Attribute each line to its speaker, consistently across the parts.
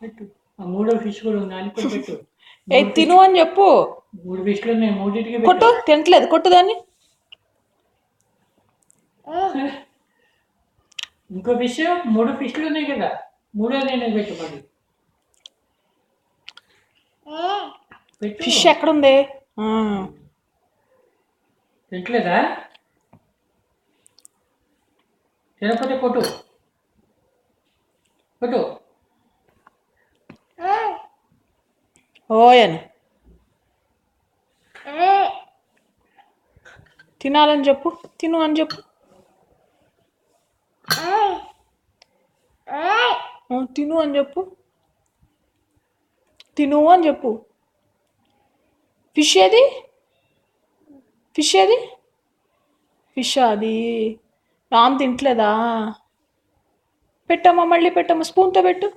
Speaker 1: పెట్టు. మూడో ఫిష్ కూడా ఉంది అని కూడా పెట్టు.
Speaker 2: ఏ తిను అని చెప్పు.
Speaker 1: 3 ఫిష్లు ఉన్నాయి, మూడింటికి
Speaker 2: కొట్టు.
Speaker 1: పెట్టు.
Speaker 2: తింటలేదు, కొట్టు దాన్ని.
Speaker 1: ఇంకో ఫిష్, 3 ఫిష్లు ఉన్నాయి కదా, మూడో నేను పెట్టు మరి. పెట్టు.
Speaker 2: ఫిష్ ఎక్కడుంది?
Speaker 1: తింటలేదా? తినకపోతే కొట్టు కొట్టు.
Speaker 2: ఓయను తినాలని చెప్పు. తిను అని చెప్పు. తిను అని చెప్పు. తిను అని చెప్పు. ఫిష్ ఏది? ఫిష్ ఏది? ఫిష్ అది రామ్ తింటలేదా? పెట్టమ్మా, మళ్ళీ పెట్టమ్మా, స్పూన్తో పెట్టు.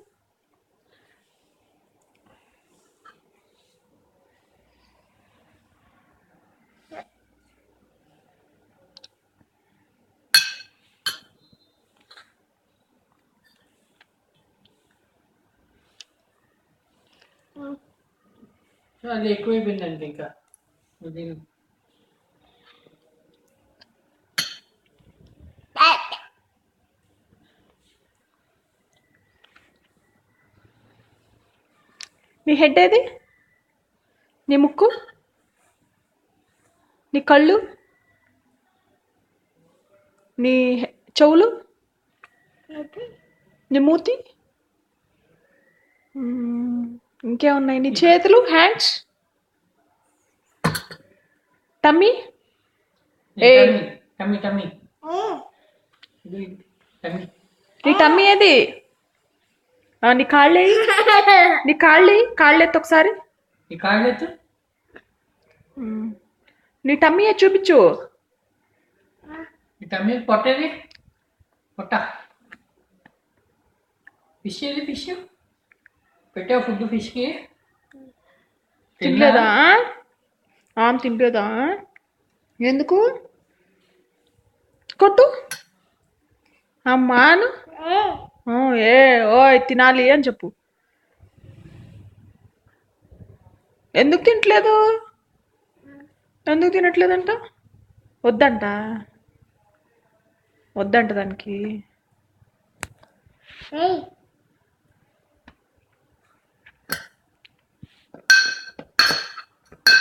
Speaker 1: అది ఎక్కువైపోయిందండి ఇంకా.
Speaker 2: నీ హెడ్ ఏది? నీ ముక్కు, నీ కళ్ళు, నీ చెవులు, నీ మూతి, ఇంకేమున్నాయి? నీ చేతులు, హ్యాండ్స్, టమ్మీ.
Speaker 1: Tummy tummy.
Speaker 2: నీ టమ్మీ ఏది? నీ కాళ్ళు, నీ కాళ్ళు ఎత్తు ఒకసారి.
Speaker 1: నీ కాళ్ళు ఎత్తు.
Speaker 2: నీ టమ్మీ చూపించు.
Speaker 1: నీ టమ్మీ పొట్టేది? పొట్ట. ఫిష్ ఏది? ఫిష్ పెట్టావు ఫుడ్ ఫిష్కి?
Speaker 2: తినలేదా? తినలేదా? ఎందుకు? కొట్టు అమ్మాను. ఓయ్ తినాలి అని చెప్పు. ఎందుకు తినట్లేదు? ఎందుకు తినట్లేదంట? వద్దంట దానికి.